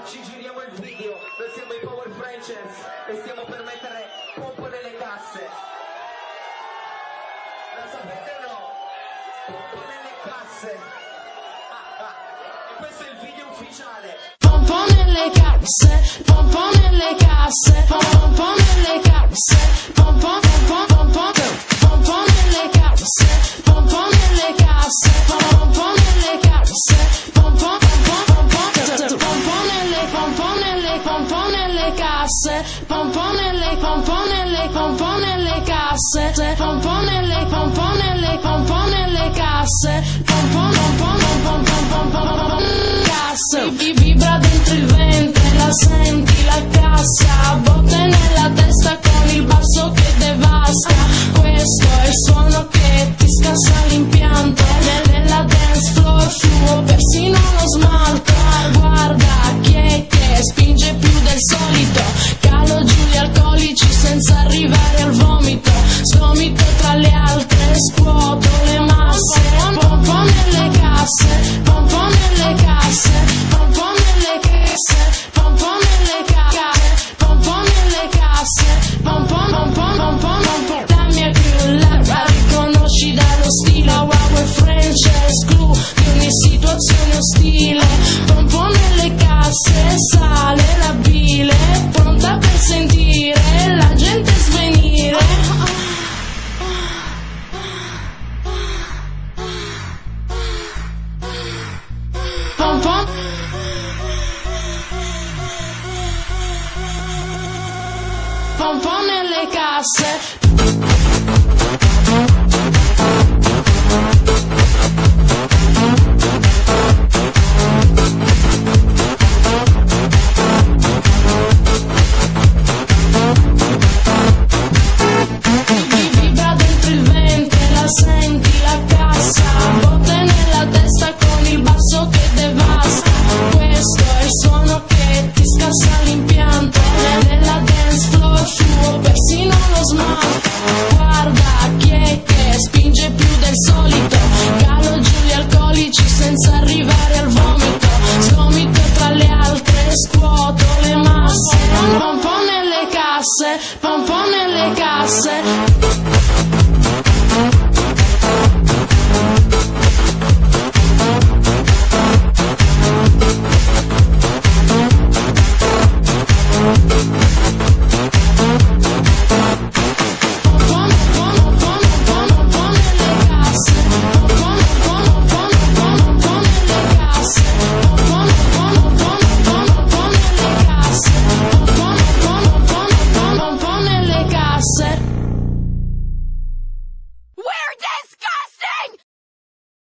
Ci giriamo il video, noi siamo i Power Franchers e stiamo per mettere pompo nelle casse. La sapete o no? Pompo nelle casse. E questo è il video ufficiale. Pompo nelle casse, pompo nelle casse, pompo nelle casse, pompo nelle casse, pompo nelle casse, pompo nelle casse, pompo nelle casse, pompo nelle casse, pompo nelle casse, casse. Vibra dentro il ventre, la senti la cassa, botte nella testa con il basso che devasta. Questo è il suono che ti scassa l'impianto, nella dance floor fluo persino lo smalto. Guarda chi è che spinge più del solito, calo giù gli alcolici senza arrivare al vomito. Sgomito tra le altre, scuoto le masse, pompo nelle casse, pompo nelle casse, pompo nelle casse, pompo nelle casse, pompo nelle casse, pompo. La mia crew la riconosci dallo stile, Power Franchers crew di ogni situazione ostile. Pompo nelle casse, sale la bile, pronta per sentire la gente svenire. Pompo nelle casse.